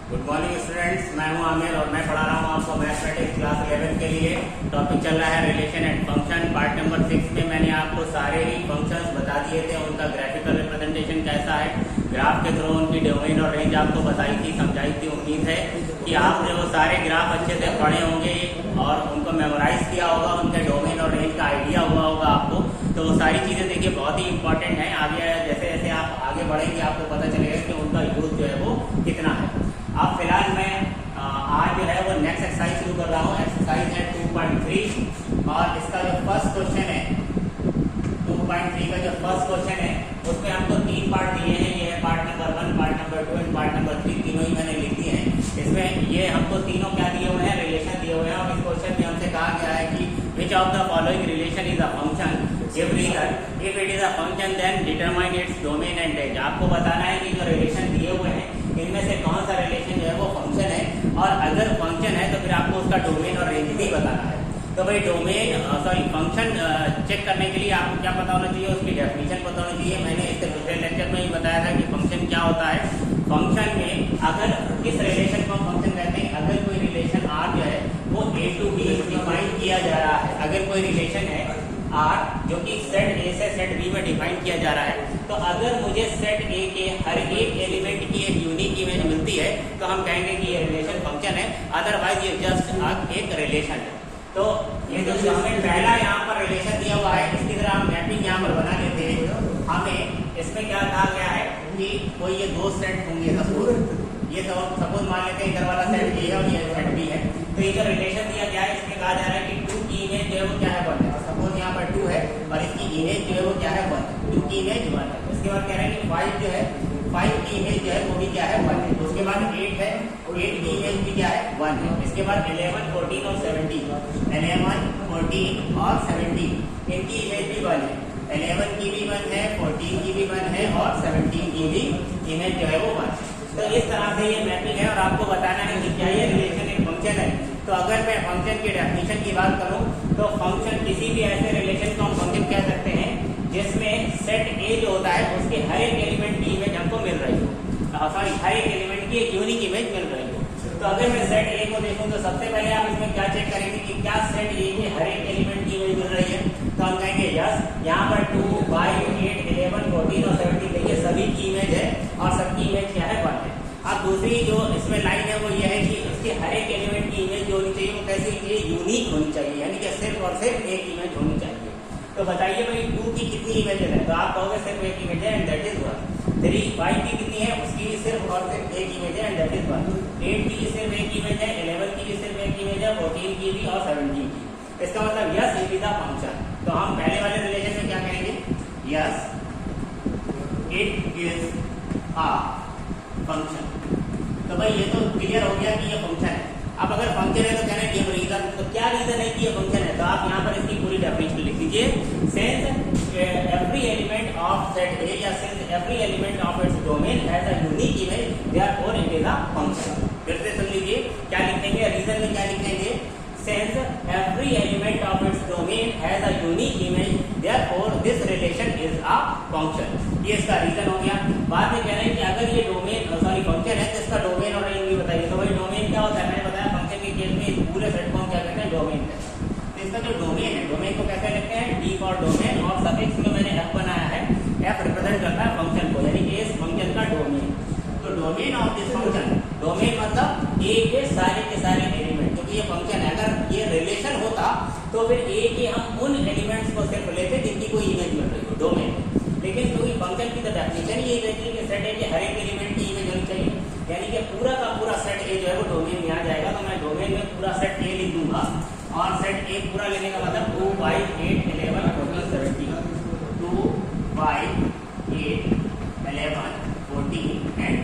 Good morning students, मैं हूं आमिर और मैं पढ़ा रहा हूं आपको मैथमेटिक्स क्लास 11 के लिए। टॉपिक चल रहा है relation and function. Part number 6 में मैंने आपको सारे ही फंक्शंस बता दिए थे, उनका ग्राफिकल रिप्रेजेंटेशन कैसा है, ग्राफ के थ्रू उनकी डोमेन और रेंज आपको बताई थी, समझाई थी। उम्मीद है कि आपने वो सारे ग्राफ अच्छे से पढ़े होंगे और उनको मेमोराइज किया होगा, उनके डोमेन और रेंज का आइडिया हुआ होगा आपको। तो वो सारी चीज़ें देखिए बहुत ही इंपॉर्टेंट है। आगे जैसे जैसे आप आगे बढ़ेंगे आपको पता चलेगा कि उनका यूज जो है वो कितना है। अब फिलहाल मैं आज जो है वो नेक्स्ट एक्सरसाइज शुरू कर रहा हूँ। एक्सरसाइज है 2.3 और इसका जो फर्स्ट क्वेश्चन है 2.3 का जो फर्स्ट क्वेश्चन है उसमें हमको 3 पार्ट दिए हैं। ये है part number 1, part number 2 and part number 3, तीनों ही मैंने लिख दिए हैं। इसमें ये हमको तीनों क्या दिए हुए हैं, रिलेशन दिए हुए हैं। और इस क्वेश्चन में हमसे कहा गया है कि which of the following relation is a function if it is a function then determine its domain and range. आपको बताना है कि जो रिलेशन दिए हुए हैं इनमें से कौन सा रिलेशन जो है वो फंक्शन है, और अगर फंक्शन है तो फिर आपको उसका डोमेन और रेंज भी बताना है। तो भाई फंक्शन चेक करने के लिए आपको क्या पता होना चाहिए, उसकी डेफिनेशन पता होनी चाहिए। मैंने इससे पिछले लेक्चर में ही बताया था कि फंक्शन क्या होता है। फंक्शन में अगर किस रिलेशन को फंक्शन कहते हैं, अगर कोई रिलेशन आर जो है वो ए टू बी डिफाइन किया जा रहा है, अगर कोई रिलेशन है आर जो कि सेट ए से सेट बी में डिफाइन किया जा रहा है, तो अगर मुझे सेट ए के हर एक एलिमेंट की एक यूनिक इमेज मिलती है तो हम कहेंगे कि ये रिलेशन फंक्शन है, अदरवाइज ये जस्ट एक रिलेशन है। तो ये जो हमें पहला यहाँ पर रिलेशन दिया हुआ है इसकी तरह हम मैपिंग यहाँ पर बना लेते हैं। हमें इसमें क्या कहा गया है कि कोई ये दो सेट होंगे, सपोज मान लेते हैं इधर वाला सेट ए है और ये सेट बी है। तो ये जो रिलेशन दिया गया है इसमें कहा जा रहा है कि 2 की इमेज जो है वो क्या है 1 है। सपोज यहाँ पर 2 है और इसकी इमेज जो है वो क्या है 1, 2 की इमेज 1 है। उसके बाद कह रहे हैं कि 5 जो है 5 की इमेज जो है वो भी क्या है 1 है। उसके बाद 8 है, 8 की इमेज भी क्या है 1 है। इसके बाद 11, 14 और 17, 11, 14 और 17 इनकी इमेज भी 1 है। 11 की भी 1 है, 14 की भी 1 है और 17 की भी इमेज जो है वो 1 है। तो इस तरह से ये मैपिंग है और आपको बताना है कि क्या ये रिलेशन एक फंक्शन है। तो अगर मैं फंक्शन की डेफिनेशन की बात करूं तो फंक्शन किसी भी ऐसे रिलेशन को हम फंक्शन कह सकते हैं जिसमें सेट ए जो होता है उसके हर एक एलिमेंट की इमेज हमको मिल रही हो, हर एक एलिमेंट की एक यूनिक इमेज मिल रही हो। तो अगर मैं सेट ए को देखूं तो सबसे पहले आप इसमें क्या चेक करेंगे कि क्या सेट ए के हर एक एलिमेंट की इमेज मिल रही है। तो हम कहेंगे यस, यहाँ पर 2, 5, 8, 11, 14 और 17 देखिए सभी की इमेज है और सबकी इमेज क्या है 1 है। अब दूसरी जो इसमें लाइन है वो ये है कि उसके हर एक एलिमेंट की इमेज जो होनी चाहिए वो कैसी होनी चाहिए, यूनिक होनी चाहिए, यानी कि सिर्फ और सिर्फ एक इमेज होनी चाहिए। तो बताइए भाई 2 की कितनी इमेज है, तो आप कहोगे सिर्फ एक इमेज है एंड दैट इज 1। 3, 5 की कितनी है, उसकी सिर्फ और सिर्फ एक इमेज है एंड दैट इज 1। 8 की सिर्फ एक इमेज है, 11 की भी सिर्फ एक इमेज है, 14 की भी और 17 की। इसका मतलब yes it is a function. तो हम पहले वाले रिलेशन में क्या कहेंगे, yes it is a function. तो भाई ये तो क्लियर हो गया कि ये फंक्शन है। अब अगर फंक्शन है तो कहना है गिव रीजन, तो क्या रीजन है कि ये फंक्शन है, तो आप यहाँ पर इसकी पूरी डेफिनेशन लिख दीजिए। Since every element of set A या since every element of its domain has a unique image therefore it is a function. फिर से सुन लीजिए क्या लिखेंगे, रीजन में क्या लिखेंगे, since every element of its domain has a unique image therefore this relation is a function. ये इसका रीजन हो गया। बाद में कह रहे हैं कि अगर ये फंक्शन है तो इसका डोमेन और रेंज भी बताइए। तो भाई डोमेन क्या होता है, मैंने बताया फंक्शन के केस में इस पूरे सेट को हम क्या कहते हैं, डोमेन कहते हैं। तो इसका जो डोमेन है, डोमेन को कैसे लिखते हैं, डी फॉर डोमेन और सफिक्स में मैंने एफ बनाया है। एफ रिप्रेजेंट करता है फंक्शन को, यानी कि इस फंक्शन का डोमेन। तो domain of this function, domain मतलब ए के सारे एलिमेंट, क्योंकि ये फंक्शन है। अगर ये रिलेशन होता तो फिर ए के हम उन एलिमेंट्स को सिर्फ लेते जिनकी कोई इमेज मिल रही हो डोमेन। लेकिन क्योंकि फंक्शन की तो डेफिनेशन यही रहती है कि सेट ए के हर एक एलिमेंट की इमेज होनी चाहिए, यानी कि पूरा का पूरा सेट ए जो है वो डोमेन में आ जाएगा। तो मैं डोमेन में पूरा सेट ए लिख दूंगा और सेट ए पूरा लेने का मतलब 2, 5, 8, 11, 14, 17, 2, 5, 8, 11, 14 एंड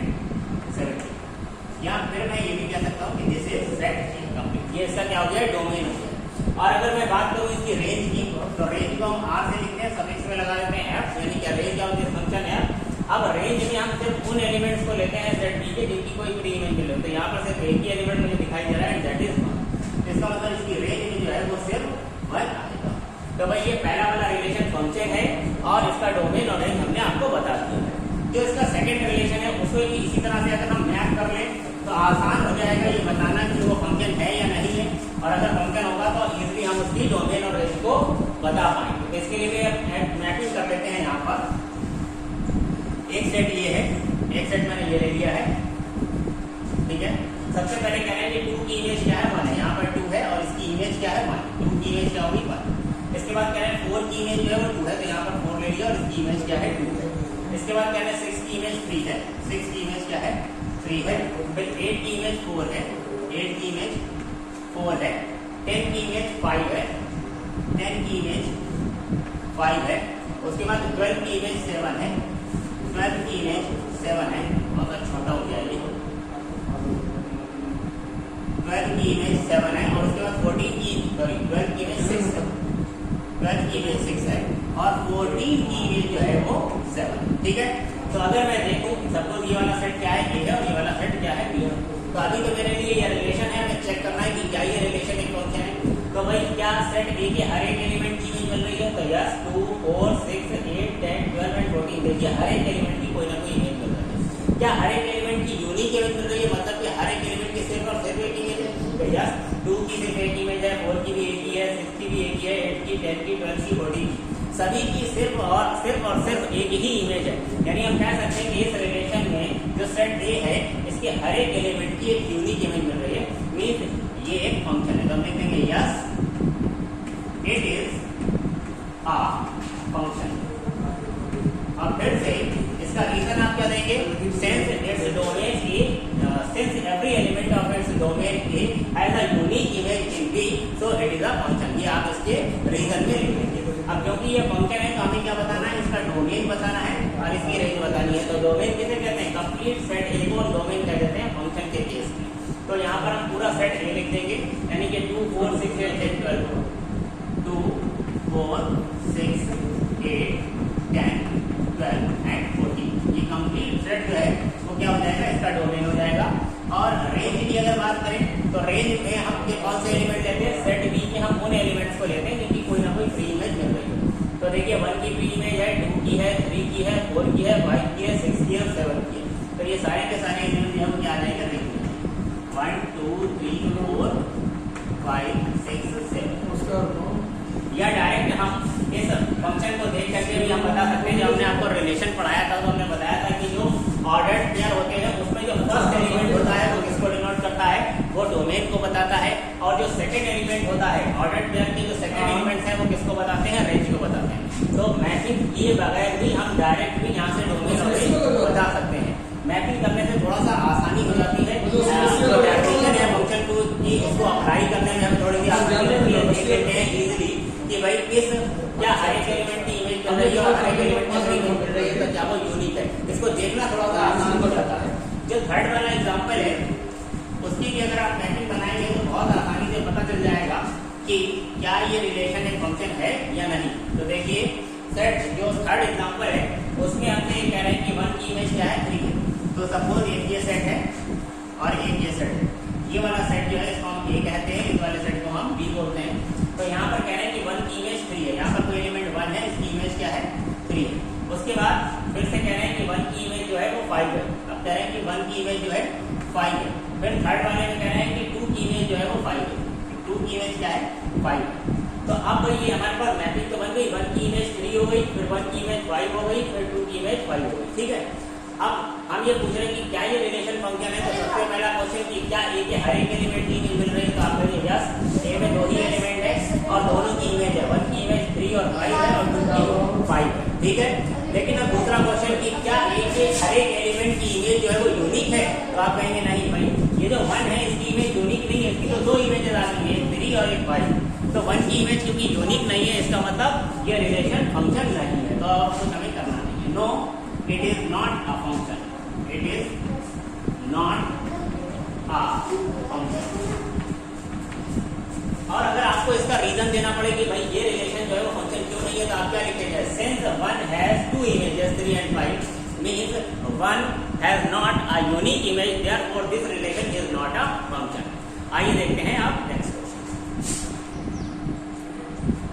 17। या फिर मैं ये भी कह सकता हूँ कि this is set A complete. ये इसका क्या हो गया, डोमेन हो गया। और अगर मैं बात करूँ इसकी रेंज की, तो रेंज को हम आर से लिखते हैं, सफिक्स में लगा देते हैं एफ, यानी कि रेंज ऑफ दिस फंक्शन है। अब रेंज में हम सिर्फ उन एलिमेंट्स को लेते हैं सेट बी के जिनकी कोई फ्री इमेज मिले। तो यहाँ पर सिर्फ एक ही एलिमेंट मुझे दिखाई दे रहा है, दैट इज 1। इसका मतलब इसकी रेंज में जो है वो सिर्फ 1 आएगा। तो भाई ये पहला वाला रिलेशन फंक्शन है और इसका डोमेन और रेंज हमने आपको बता दिया है। जो इसका सेकंड रिलेशन है उसको भी इसी तरह से अगर हम मैप कर लें तो आसान हो जाएगा ये बताना कि वो फंक्शन है या नहीं है, और अगर फंक्शन होगा तो इजीली हम उसकी डोमेन और रेंज को बता पाएंगे। तो इसके लिए मैपिंग कर लेते हैं। यहाँ पर एक सेट ये है, एक सेट मैंने ये ले लिया है, ठीक है। सबसे पहले कह रहे हैं कि 2 की इमेज क्या है 1 है, यहाँ पर 2 है और इसकी इमेज क्या है 1, 2 की इमेज क्या होगी 1। इसके बाद कह रहे हैं 4 की इमेज जो है वो 2 है, तो यहाँ पर 4 ले लिया और इसकी इमेज क्या है 2 है। इसके बाद कह रहे हैं 6 की इमेज 3 है, 6 की इमेज क्या है 3 है। फिर 8 की इमेज 4 है, 8 की इमेज 4 है। 10 की इमेज 5 है, 10 की इमेज 5 है। उसके बाद 12 की इमेज 7 है, 12 की इमेज 7 है, बहुत छोटा हो गया ये, 12 की इमेज 7 है। और उसके बाद 12 की इमेज 6 है, 12 की इमेज 6 है और 14 की इमेज जो है वो 7, ठीक है। तो अगर मैं देखूं सपोज ये वाला सेट क्या है A है और ये वाला सेट क्या है B है, तो अभी तो मेरे लिए ये रिलेशन है, हमें चेक करना है कि क्या ये रिलेशन एक फंक्शन है। तो भाई क्या सेट A के हर एक एलिमेंट की इमेज मिल रही है, तो यस 2 4 6 8 10 12 एंड 14, देखिए हर एक एलिमेंट की कोई ना कोई इमेज मिल रही है। क्या हर एक एलिमेंट की यूनिक इमेज मिल रही है, मतलब कि हर एक एलिमेंट की सिर्फ और सिर्फ एक इमेज है, तो यस 2 की सिर्फ एक इमेज है, 4 की भी एक ही है, 6 की भी एक ही है, 8 की 10 की 12 की 14 की, सभी की सिर्फ और सिर्फ एक ही इमेज है। यानी हम कह सकते हैं कि इस रिलेशन में जो सेट A है इसके हर एक एलिमेंट की एक यूनिक इमेज मिल रही है, मींस ये एक फंक्शन है। तो हम लिख देंगे yes it is a function. और फिर से इसका रीजन आप क्या देंगे, since its domain A, since every element of its domain A has a unique image in B, so it is a function. ये आप इसके रीजन में लिख देंगे। अब क्योंकि ये फंक्शन है तो हमें क्या बताना है, इसका डोमेन बताना है और इसकी रेंज बतानी है। तो डोमेन किसे कहते हैं, कंप्लीट सेट A को डोमेन कह देते हैं फंक्शन के केस में। तो यहाँ पर हम पूरा सेट A लिख देंगे, यानी कि 2 4 6 8 10 12, 2 4 6 8 10 12 एंड 14, ये कंप्लीट सेट जो है वो क्या हो जाएगा, इसका डोमेन हो जाएगा। और रेंज की अगर बात करें तो रेंज में हम कौन से एलिमेंट लेते हैं, सेट B के हम उन एलिमेंट्स को लेते हैं जिनकी कोई ना कोई फ्री इमेज मिल रही है। तो देखिए 1 की फ्री इमेज है, 2 की है, 3 की है, 4 की है, 5 की है, 6 की है, 7 की है। तो ये सारे के सारे एलिमेंट हम क्या आ जाएगा, रेंज में 1 2 3 4 5 6 7। या डायरेक्ट हम इस फंक्शन को देख करके भी हम बता सकते हैं। जब हमने आपको रिलेशन पढ़ाया था तो हमने बताया था कि जो ऑर्डर्ड पेयर होते हैं उसमें जो फर्स्ट एलिमेंट होता है वो किसको डिनोट करता है, वो डोमेन को बताता है। और जो सेकंड एलिमेंट होता है ऑर्डर्ड पेयर के जो सेकंड एलिमेंट्स हैं वो किसको बताते हैं, रेंज को बताते हैं। तो मैपिंग किए बगैर भी हम डायरेक्ट भी यहाँ से डोमेन और रेंज बता सकते हैं। मैपिंग करने से थोड़ा सा आसानी हो जाती है, डेफिनेशन या फंक्शन को उसको अप्लाई करने में हम थोड़ी सी आसानी रहती है, देख लेते हैं इजीली कि भाई किस क्या हर एक एलिमेंट की इमेज मिल रही है और हर एक एलिमेंट की फ्री इमेज मिल रही है, तो क्या वो यूनिक है, इसको देखना थोड़ा सा आसान हो जाता है। जो थर्ड वाला एग्जांपल है उसकी भी अगर आप मैपिंग बनाएंगे तो बहुत आसानी से पता चल जाएगा कि क्या ये रिलेशन एक फंक्शन है या नहीं। तो देखिए सेट जो थर्ड एग्जांपल है उसमें हमने ये कह रहे हैं कि 1 की इमेज क्या है 3 है। तो सपोज एक ये सेट है और एक ये सेट है, ये वाला सेट जो है इसको हम A कहते हैं, इस वाले सेट को हम B बोलते हैं। तो यहाँ पर कह रहे हैं कि 1 की इमेज 3 है, यहाँ पर कोई एलिमेंट 1 है, इसकी इमेज क्या है 3 है। उसके बाद फिर से कह रहे हैं कि 1 की इमेज जो है वो 5 है। अब कह रहे हैं कि 1 की इमेज जो है 5 है। फिर थर्ड वाले में कह रहे हैं कि 2 की इमेज जो है वो 5 है, 2 की इमेज क्या है 5 है। तो अब ये हमारे पास मैपिंग तो बन गई, 1 की इमेज 3 हो गई, फिर 1 की इमेज 5 हो गई, फिर 2 की इमेज 5 हो गई, ठीक है। अब हम ये पूछ रहे हैं कि क्या ये रिलेशन फंक्शन है। तो सबसे पहला क्वेश्चन कि क्या A के हर एक एलिमेंट की इमेज मिल रही है, तो आप कहिए यस, A में 2 ही एलिमेंट है और दोनों की इमेज है, 1 की इमेज 3 और 5 है और 2 की 5 है, ठीक है। लेकिन अब दूसरा क्वेश्चन कि क्या A के हर एक एलिमेंट की इमेज जो है वो यूनिक है, तो आप कहेंगे नहीं भाई ये जो 1 है इसकी इमेज यूनिक नहीं है, इसकी तो 2 इमेजेस आती है, 3 और एक 5। तो 1 की इमेज क्योंकि यूनिक नहीं है इसका मतलब ये रिलेशन फंक्शन नहीं है, तो कुछ हमें करना नहीं है। No, it is not a function, it is not a function. और अगर आपको इसका रीजन देना पड़े कि भाई ये रिलेशन जो है वो फंक्शन क्यों नहीं है, तो आप क्या लिखेंगे, since 1 has 2 images 3 and 5 means 1 has not a unique image, therefore this relation is not a function। आइए देखते हैं आप नेक्स्ट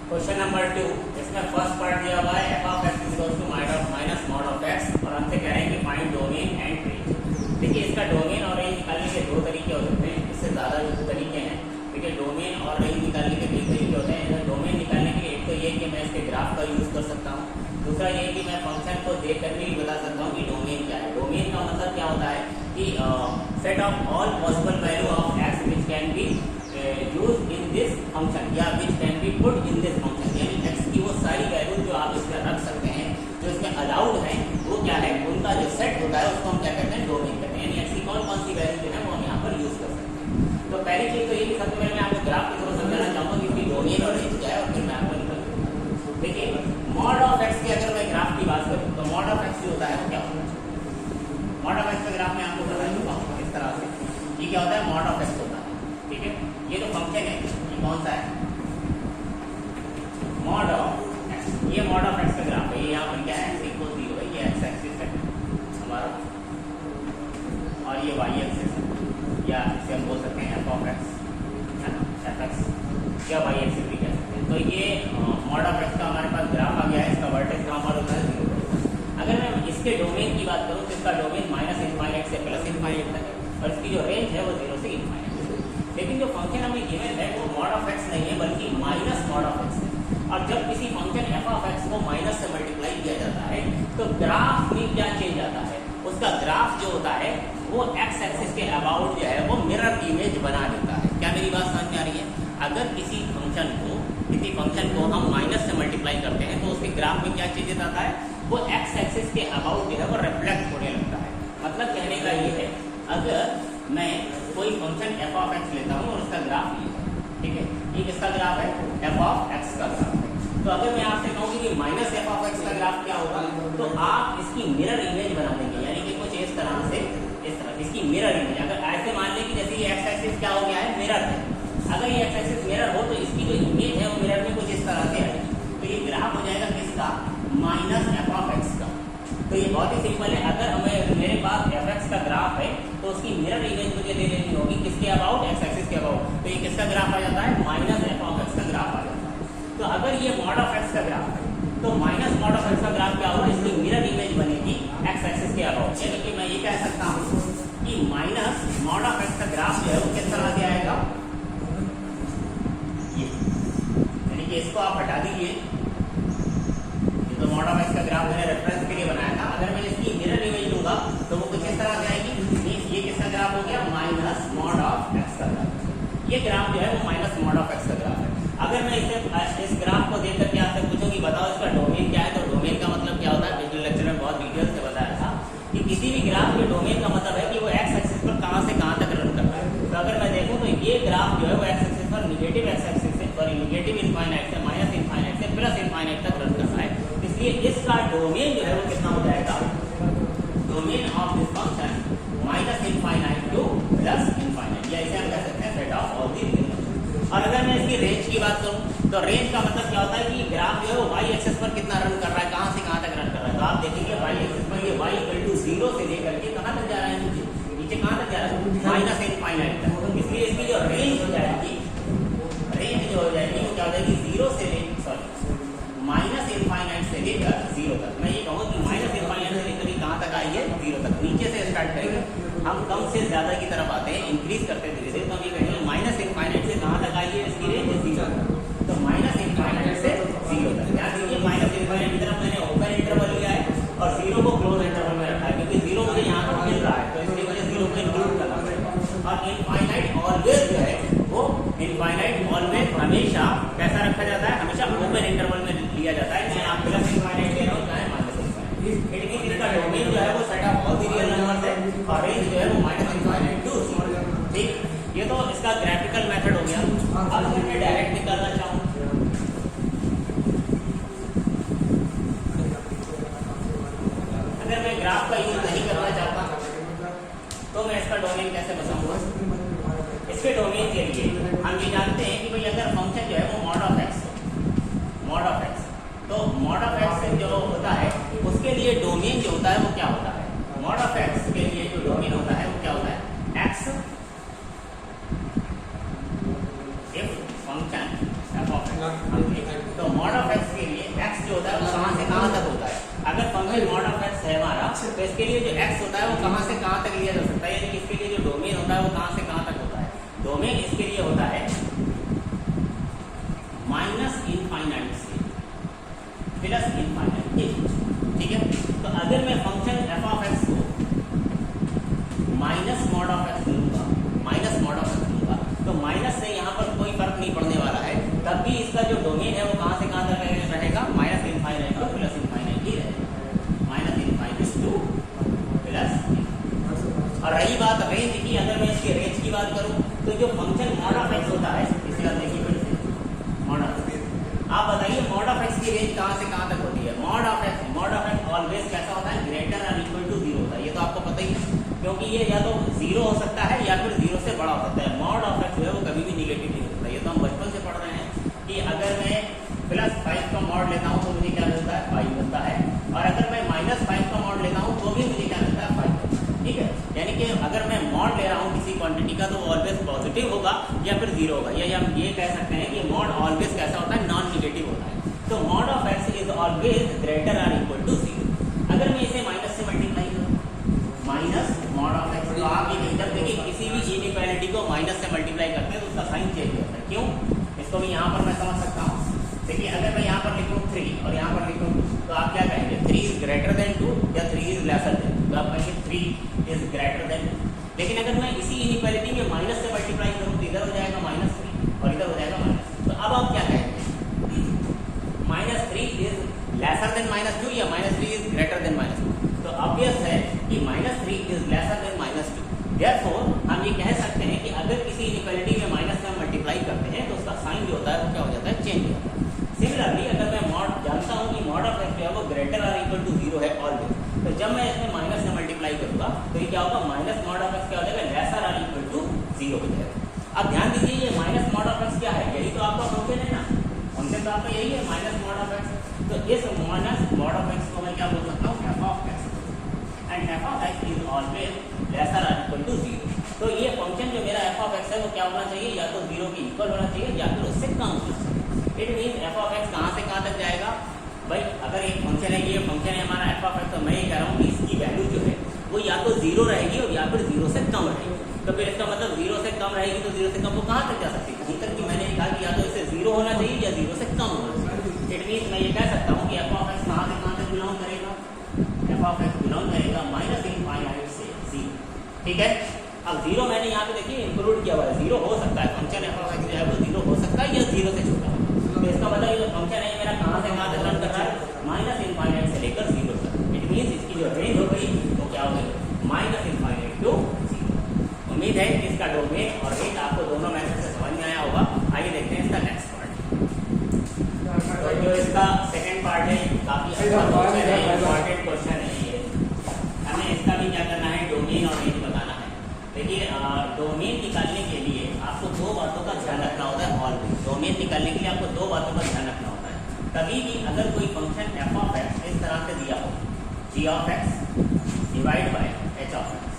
क्वेश्चन नंबर 2। इसमें फर्स्ट पार्ट दिया हुआ है f of x equal to minus mod of x और हमसे कह रहे हैं कि फाइंड डोमेन एंड रेंज। देखिए इसका डोमेन और रेंज निकालने के दो set of all possible value of X which can be use in this function या which can be put in this function, यानी एक्स की वो सारी वैल्यू जो आप इसमें रख सकते हैं जो इसमें अलाउड है वो क्या है, उनका जो सेट होता है उसको हम क्या कहते हैं, डोमेन कहते हैं। यानी एक्स की कौन कौन सी वैल्यू जो है वो हम यहाँ पर यूज कर सकते हैं। तो पहली चीज तो ये कि सबसे पहले मैं आपको ग्राफ के थ्रू समझाना चाहूंगा कि इसकी डोमेन और रेंज क्या है, और फिर मैं आपको निकाल। देखिए मॉड ऑफ एक्स की अगर मैं ग्राफ की बात करूँ तो मॉड ऑफ एक्स जो होता है वो क्या होता है, मॉड ऑफ एक्स का ग्राफ मैं आपको बता चुका हूँ इस तरह से। ये क्या होता है, मॉड ऑफ एक्स होता है, ठीक है। ये जो फंक्शन है ये कौन सा है, मॉड ऑफ एक्स। ये मॉड ऑफ एक्स का ग्राफ है, ये यहाँ पर क्या है, x इक्वल 0 है, ये एक्स एक्सिस है हमारा और ये वाई एक्सिस है, या इसे हम बोल सकते हैं एफ ऑफ एक्स, है ना, एफ एक्स या वाई एक्सिस भी कह सकते हैं। तो ये मॉड ऑफ एक्स का हमारे पास ग्राफ आ गया है, इसका वर्टेक्स कहाँ पर होता है, 0 पर होता है। अगर मैं इसके डोमेन की बात करूँ तो इसका डोमेन माइनस इनफाइनाइट से प्लस इनफाइनाइट तक है, और इसकी जो रेंज है वो 0 से इनफाइनाइट है। लेकिन जो फंक्शन हमें गिवन है वो मॉड ऑफ एक्स नहीं है बल्कि माइनस मॉड ऑफ एक्स है। और जब किसी फंक्शन एफ ऑफ एक्स को माइनस से मल्टीप्लाई किया जाता है तो ग्राफ में क्या चेंज आता है, उसका ग्राफ जो होता है वो एक्स एक्सिस के अबाउट जो है वो मिरर इमेज बना देता है। क्या मेरी बात समझ में आ रही है? अगर किसी फंक्शन को हम माइनस से मल्टीप्लाई करते हैं तो उसके ग्राफ में क्या चेंजेस आता है, वो एक्स एक्सिस के अबाउट जो है वो रिफ्लेक्ट होने लगता है। मतलब कहने का ये है, अगर मैं कोई फंक्शन एफ ऑफ एक्स लेता हूँ और उसका ग्राफ ये है, ठीक है, ये किसका ग्राफ है, एफ ऑफ एक्स का ग्राफ है। तो अगर मैं आपसे कहूँ कि माइनस एफ ऑफ एक्स का ग्राफ क्या होगा, तो आप इसकी मिरर इमेज बना देंगे, यानी कि कुछ इस तरह से, इस तरह इसकी मिरर इमेज। अगर ऐसे मान लें कि जैसे ये एक्स एक्सिस क्या हो गया है, मिरर है, अगर ये एक्स एक्सिस मिरर हो तो इसकी जो इमेज है वो मिरर में कुछ इस तरह से आएगी। तो ये ग्राफ हो जाएगा किसका, माइनस एफ ऑफ एक्स का। तो ये बहुत ही सिंपल है, अगर हमें मेरे पास एफ एक्स का ग्राफ है तो उसकी मिरर इमेज मुझे ले लेनी होगी किसके अबाउट, एक्स एक्सिस के अबाउट। तो ये किसका ग्राफ आ जाता है, माइनस एफ ऑफ एक्स का ग्राफ आ जाता है। तो अगर ये मॉड ऑफ एक्स का ग्राफ है तो माइनस मॉड ऑफ एक्स का ग्राफ क्या होगा, इसकी मिरर इमेज बनेगी एक्स एक्सिस के अबाउट। यानी कि मैं ये कह सकता हूँ कि माइनस मॉड ऑफ एक्स का ग्राफ जो है वो किस तरह से आएगा, ये, यानी कि इसको आप हटा दीजिए, ये तो मॉड ऑफ एक्स का ग्राफ मैंने रेफरेंस के लिए बनाया था। अगर मैं इसकी मिरर इमेज लूंगा तो वो कुछ इस तरह से आएगी। ये किसका ग्राफ हो गया, माइनस मॉड ऑफ एक्स का ग्राफ। ये ग्राफ जो है वो माइनस मॉड ऑफ एक्स का ग्राफ है। अगर मैं इस ग्राफ को देख करके आपसे पूछूं कि बताओ इसका डोमेन क्या है, तो डोमेन का मतलब क्या होता है, पिछले लेक्चर में बहुत डिटेल से बताया था कि किसी भी ग्राफ के डोमेन का मतलब है कि वो एक्स एक्सिस पर कहां से कहां तक रन कर रहा है। तो अगर मैं देखूं तो ये ग्राफ जो है वो एक्स एक्सिस पर निगेटिव एक्स एक्सिस से और निगेटिव इनफाइनाइट से माइनस इनफाइनाइट से प्लस इनफाइनाइट तक रन कर रहा है। इसलिए इसका डोमेन जो है वो कितना हो जाएगा, domain of this function minus infinite two plus infinite, या इसे हम कह सकते हैं सेट ऑफ ऑल दी। और अगर मैं इसकी रेंज की बात करूं तो रेंज का मतलब क्या होता है कि ग्राफ जो है वो वाई एक्सिस पर कितना रन कर रहा है, कहां से कहां तक रन कर रहा है। तो आप देखेंगे वाई एक्सिस पर ये वाई इक्वल टू 0 से लेकर के कहां तक जा रहा है, नीचे कहां तक जा रहा है, माइनस इनफाइनाइट तक। इसलिए इसकी जो रेंज हो जाएगी, रेंज जो हो जाएगी वो क्या हो जाएगी, 0 से माइनस इनफाइनाइट से लेकर 0 तक। मैं ये कहूँ कि माइनस इनफाइनाइट से लेकर कहां तक आई है, 0 तक। नीचे से स्टार्ट करेंगे, हम कम से ज्यादा की तरफ आते हैं, इंक्रीज करते हैं धीरे धीरे। तो हम ये कहेंगे माइनस इनफाइनाइट से कहां तक आई है, इसकी रेंज 0 तक। तो माइनस इनफाइनाइट से 0 तक। ध्यान दीजिए माइनस इनफाइनाइट की तरफ मैंने ओपन इंटरवल लिया है और 0 को क्लोज इंटरवल में रखा है, क्योंकि 0 मुझे यहाँ पर मिल रहा है तो इसलिए मुझे 0 को इंक्लूड करना पड़ेगा। और इनफाइनाइट ऑलवेज जो है वो इनफाइनाइट ऑलवेज हमेशा कैसा रखा जाता है, हमेशा ओपन इंटरवल में लिया जाता है। चाहे आप प्लस इनफाइनाइट ले रहे हो चाहे माइनस इनफाइनाइट। इट मींस इसका डोमेन जो है वो set of all the real numbers है और रेंज जो है वो माइनस इनफाइनाइट टू 0। ठीक, ये तो इसका ग्राफिकल मेथड हो गया। अब मैं डायरेक्ट निकालना चाहूँ, अगर मैं ग्राफ का यूज नहीं करना चाहता तो मैं इसका डोमेन कैसे बताऊंगा। इसके डोमेन के लिए हम ये जानते हैं कि भाई अगर फंक्शन जो है वो mod of x, mod of x, तो मॉड ऑफ एक्स जो होता है उसके लिए डोमेन जो होता है वो क्या होता है, मॉड ऑफ एक्स के लिए जो डोमेन होता है वो क्या होता है, x if function F of x. तो मॉड ऑफ एक्स के लिए एक्स जो होता है वो कहां से कहां तक होता है। अगर फंक्शन मॉड ऑफ एक्स है हमारा तो इसके लिए जो एक्स होता है वो कहां से कहां तक लिया जा सकता है, यानी कि इसके लिए जो डोमेन होता है वो कहां से कहां तक होता है। डोमेन इसके लिए होता है माइनस इनफाइनाइट से प्लस इनफाइनाइट। ठीक है, तो अगर मैं फंक्शन एफ ऑफ एक्स को minus mod of x quantity का तो वो ऑलवेज पॉजिटिव होगा या फिर जीरो होगा, या हम ये कह सकते हैं कि मॉड ऑलवेज कैसा होता है, नॉन निगेटिव होता है। तो mod of x is always greater or equal to zero. अगर मैं इसे माइनस से मल्टीप्लाई करूँ, माइनस मॉड ऑफ एक्स, तो आप ये जब देखिए किसी भी इनइक्वालिटी को माइनस से मल्टीप्लाई करते हैं तो उसका साइन चेंज होता है। क्यों? इसको भी यहाँ पर मैं समझ सकता हूँ। देखिए अगर मैं यहाँ पर लिखूँ 3 और यहाँ पर लिखूँ 2, तो आप क्या कहेंगे, 3 इज ग्रेटर देन 2 या 3 इज लेसर देन 2, तो आप कहेंगे 3 इज ग्रेटर देन 2। लेकिन अगर मैं इसी इनइक्वालिटी में माइनस से मल्टीप्लाई करूँ तो इधर हो जाएगा -3 और इधर हो जाएगा -2, तो अब आप क्या कहेंगे, -3 इज लेसर देन -2 या -3 इज ग्रेटर देन -2। तो ऑब्वियस है कि -3 इज लेसर देन -2। देयरफॉर हम ये कह सकते हैं कि अगर किसी इनइक्वालिटी में माइनस से हम मल्टीप्लाई करते हैं तो उसका साइन जो होता है वो क्या हो जाता है, चेंज हो जाता है। सिमिलरली अगर मैं मॉड जानता हूँ कि मॉड ऑफ एक्स जो है वो ग्रेटर आर इक्वल टू 0 है ऑलवेज, तो जब मैं इसमें माइनस से मल्टीप्लाई करूंगा तो ये क्या होगा, माइनस मॉड ऑफ एक्स क्या हो जाएगा, लेसर आर इक्वल टू 0 हो जाएगा। अब ध्यान दीजिए ये माइनस मॉड ऑफ एक्स क्या है, यही तो आपका फंक्शन है ना, फंक्शन तो आपका यही है माइनस मॉड ऑफ एक्स। तो इस माइनस मॉड ऑफ एक्स को मैं क्या बोल सकता हूँ, f of x, and f of x is always lesser or equal to 0। तो ये फंक्शन जो मेरा एफ ऑफ एक्स है वो क्या होना चाहिए, या तो 0 के इक्वल होना चाहिए या फिर उससे कम होना चाहिए। It mean F of x कहाँ से कहाँ तक जाएगा भाई, अगर एक फंक्शन है, ये फंक्शन है हमारा एफ ऑफ एक्स, तो मैं ये कह रहा हूँ कि इसकी वैल्यू जो है वो या तो 0 रहेगी और या फिर 0 से कम रहेगी। तो फिर इसका मतलब 0 से कम रहेगी तो 0 से कम वो कहाँ तक जा सकती है, कहीं तक कि मैंने कहा कि या तो इससे 0 होना चाहिए या 0 से कम होना चाहिए। इट मीन मैं ये कह सकता हूँ कि एफ ऑफ एक्स कहाँ से कहाँ तक बिलोंग करेगा, एफ ऑफ एक्स बिलोंग करेगा -∞ से 0। ठीक है, अब 0 मैंने यहाँ पे देखिए इंक्लूड किया हुआ है, 0 हो सकता है, फंक्शन एफ ऑफ एक्स जो है वो 0 हो सकता है या 0 से छोटा। तो इसका मतलब ये जो फंक्शन है मेरा कहाँ से कहाँ तक रन कर रहा है, -∞ से लेकर 0 तक। इट मीन्स इसकी जो रेंज हो गई वो क्या हो गई, -∞ टू 0। उम्मीद है कि इसका डोमेन और रेंज आपको दोनों मेथड से समझ में आया होगा। आइए देखते हैं इसका नेक्स्ट पार्ट। तो जो इसका सेकेंड पार्ट है काफी अच्छा क्वेश्चन है, इम्पोर्टेंट क्वेश्चन है ये। हमें इसका भी क्या करना है, डोमेन और रेंज बताना है। देखिए डोमेन निकालने के लिए आपको दो बातों का ध्यान रखना होता है। ऑलवेज डोमेन निकालने के लिए आपको दो बातों का ध्यान रखना होता है। कभी भी अगर कोई फंक्शन एफ ऑफ एक्स इस तरह से दिया हो, G of X divide by H of x,